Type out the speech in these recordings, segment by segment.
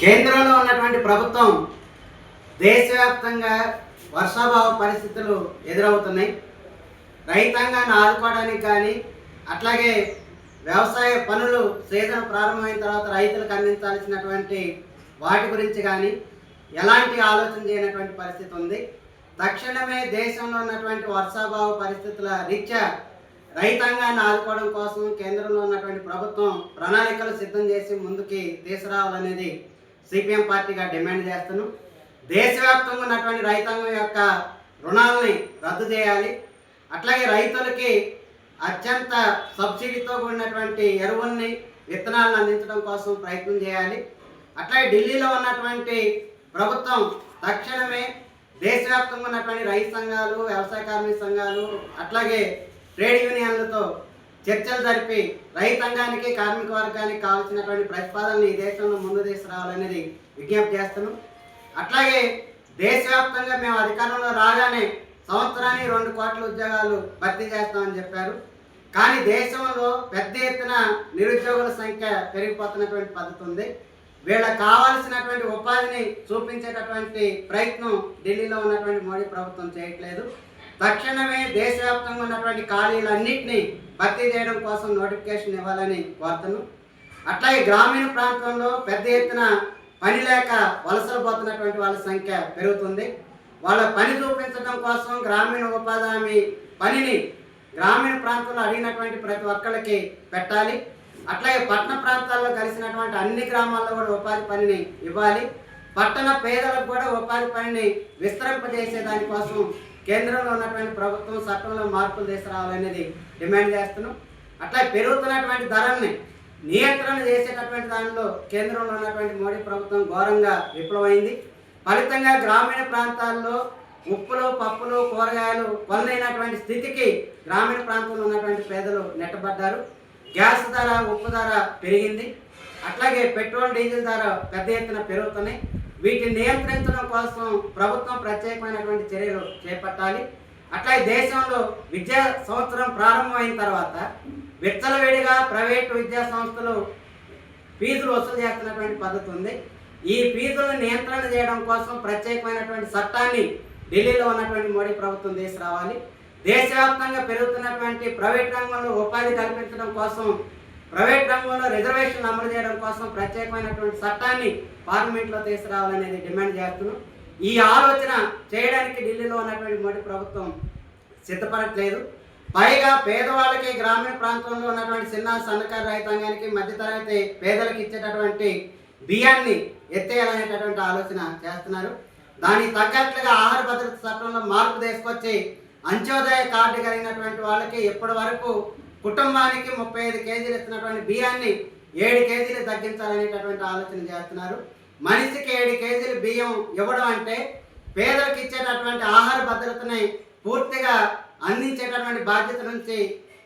కేంద్రంలో ఉన్నటువంటి ప్రభుత్వం దేశవ్యాప్తంగా వర్షాభావ పరిస్థితులు ఎదురవుతున్నాయి. రైతాంగాన్ని ఆదుకోవడానికి కానీ, అట్లాగే వ్యవసాయ పనులు సీజన్ ప్రారంభమైన తర్వాత రైతులకు అందించాల్సినటువంటి వాటి గురించి కానీ ఎలాంటి ఆలోచన చేయనటువంటి పరిస్థితి ఉంది. తక్షణమే దేశంలో ఉన్నటువంటి వర్షాభావ పరిస్థితుల రీత్యా రైతాంగాన్ని ఆదుకోవడం కోసం కేంద్రంలో ఉన్నటువంటి ప్రభుత్వం ప్రణాళికలు సిద్ధం చేసి ముందుకి తీసుకురావాలనేది సిపిఎం పార్టీగా డిమాండ్ చేస్తున్నాం. దేశవ్యాప్తంగా ఉన్నటువంటి రైతాంగం యొక్క రుణాలని రద్దు చేయాలి. అట్లాగే రైతులకి అత్యంత సబ్సిడీతో కూడినటువంటి ఎరువుల్ని విత్తనాలను అందించడం కోసం ప్రయత్నం చేయాలి. అట్లాగే ఢిల్లీలో ఉన్నటువంటి ప్రభుత్వం తక్షణమే దేశవ్యాప్తంగా ఉన్నటువంటి రైతు సంఘాలు, వ్యవసాయ కార్మిక సంఘాలు, అట్లాగే ట్రేడ్ యూనియన్లతో చర్చలు జరిపి రైతాంగానికి, కార్మిక వర్గానికి కావాల్సినటువంటి ప్రతిపాదనలు ఈ దేశంలో ముందు తీసుకురావాలనేది విజ్ఞప్తి చేస్తున్నాం. అట్లాగే దేశవ్యాప్తంగా మేము అధికారంలో రాగానే సంవత్సరానికి 2 కోట్ల ఉద్యోగాలు భర్తీ చేస్తామని చెప్పారు. కానీ దేశంలో పెద్ద ఎత్తున నిరుద్యోగుల సంఖ్య పెరిగిపోతున్నటువంటి పద్ధతి ఉంది. వీళ్ళకి కావాల్సినటువంటి ఉపాధిని చూపించేటటువంటి ప్రయత్నం ఢిల్లీలో ఉన్నటువంటి మోడీ ప్రభుత్వం చేయట్లేదు. తక్షణమే దేశవ్యాప్తంగా ఉన్నటువంటి ఖాళీలన్నింటినీ భర్తీ చేయడం కోసం నోటిఫికేషన్ ఇవ్వాలని కోరుతున్నాం. అట్లాగే గ్రామీణ ప్రాంతంలో పెద్ద ఎత్తున పని లేక వలసలు పోతున్నటువంటి వాళ్ళ సంఖ్య పెరుగుతుంది. వాళ్ళ పని చూపించడం కోసం గ్రామీణ ఉపాధి హామీ పనిని గ్రామీణ ప్రాంతంలో అడిగినటువంటి ప్రతి ఒక్కరికి పెట్టాలి. అట్లాగే పట్టణ ప్రాంతాల్లో కలిసినటువంటి అన్ని గ్రామాల్లో కూడా ఉపాధి పనిని ఇవ్వాలి. పట్టణ పేదలకు కూడా ఉపాధి పనిని విస్తరింపజేసే దానికోసం కేంద్రంలో ఉన్నటువంటి ప్రభుత్వం చట్టంలో మార్పులు తీసుకురావాలనేది డిమాండ్ చేస్తున్నాం. అట్లా పెరుగుతున్నటువంటి ధరల్ని నియంత్రణ చేసేటటువంటి దానిలో కేంద్రంలో ఉన్నటువంటి మోడీ ప్రభుత్వం ఘోరంగా విఫలమైంది. ఫలితంగా గ్రామీణ ప్రాంతాల్లో ఉప్పులు, పప్పులు, కూరగాయలు కొనలేనటువంటి స్థితికి గ్రామీణ ప్రాంతంలో ఉన్నటువంటి పేదలు నెట్టబడ్డారు. గ్యాస్ ధర, ఉప్పు ధర పెరిగింది. అట్లాగే పెట్రోల్, డీజిల్ ధర పెద్ద ఎత్తున పెరుగుతున్నాయి. వీటిని నియంత్రించడం కోసం ప్రభుత్వం ప్రత్యేకమైనటువంటి చర్యలు చేపట్టాలి. అట్లాగే దేశంలో విద్యా సంవత్సరం ప్రారంభమైన తర్వాత విచ్చలవిడిగా ప్రైవేటు విద్యా సంస్థలు ఫీజులు వసూలు చేస్తున్నటువంటి పద్ధతి ఉంది. ఈ ఫీజులను నియంత్రణ చేయడం కోసం ప్రత్యేకమైనటువంటి చట్టాన్ని ఢిల్లీలో ఉన్నటువంటి మోడీ ప్రభుత్వం తీసుకురావాలి. దేశవ్యాప్తంగా పెరుగుతున్నటువంటి ప్రైవేట్ రంగంలో ఉపాధి కల్పించడం కోసం, ప్రైవేట్ రంగంలో రిజర్వేషన్లు అమలు చేయడం కోసం ప్రత్యేకమైనటువంటి చట్టాన్ని పార్లమెంట్లో తీసుకురావాలనేది డిమాండ్ చేస్తున్నాం. ఈ ఆలోచన చేయడానికి ఢిల్లీలో ఉన్నటువంటి మోడీ ప్రభుత్వం సిద్ధపడట్లేదు. పైగా పేదవాళ్ళకి, గ్రామీణ ప్రాంతంలో ఉన్నటువంటి చిన్న సన్నకారు రైతాంగానికి, మధ్యతరగతి పేదలకు ఇచ్చేటటువంటి బియ్యాన్ని ఎత్తేయాలనేటటువంటి ఆలోచన చేస్తున్నారు. దానికి తగ్గట్లుగా ఆహార భద్రత చట్టంలో మార్పు తీసుకొచ్చి అంత్యోదయ కార్డు కలిగినటువంటి వాళ్ళకి ఇప్పటి వరకు కుటుంబానికి 35 కేజీలు ఇస్తున్నటువంటి బియ్యాన్ని 7 కేజీలు తగ్గించాలనేటటువంటి ఆలోచన చేస్తున్నారు. మనిషికి 7 కేజీలు బియ్యం ఇవ్వడం అంటే పేదలకు ఇచ్చేటటువంటి ఆహార భద్రతని పూర్తిగా అందించేటటువంటి బాధ్యత నుంచి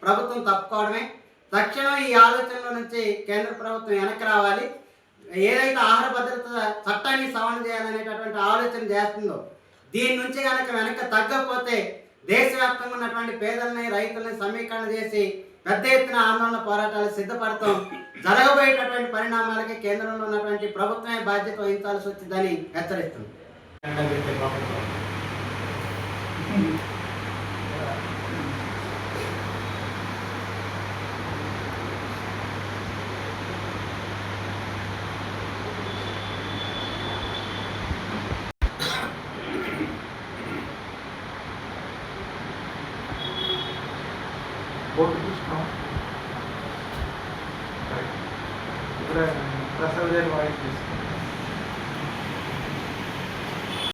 ప్రభుత్వం తప్పుకోవడమే. తక్షణం ఈ ఆలోచనల నుంచి కేంద్ర ప్రభుత్వం వెనక్కి రావాలి. ఏదైతే ఆహార భద్రత చట్టాన్ని సవరణ చేయాలనేటటువంటి ఆలోచన చేస్తుందో దీని నుంచి కనుక వెనక్కి తగ్గకపోతే దేశవ్యాప్తంగా ఉన్నటువంటి పేదలని, రైతులని సమీకరణ చేసి పెద్ద ఎత్తున ఆందోళన పోరాటాలు సిద్ధపడతాం. జరగబోయేటటువంటి పరిణామాలకి కేంద్రంలో ఉన్నటువంటి ప్రభుత్వమే బాధ్యత వహించాల్సి వచ్చిందని హెచ్చరిస్తుంది. ప్రసాద్ వాయిస్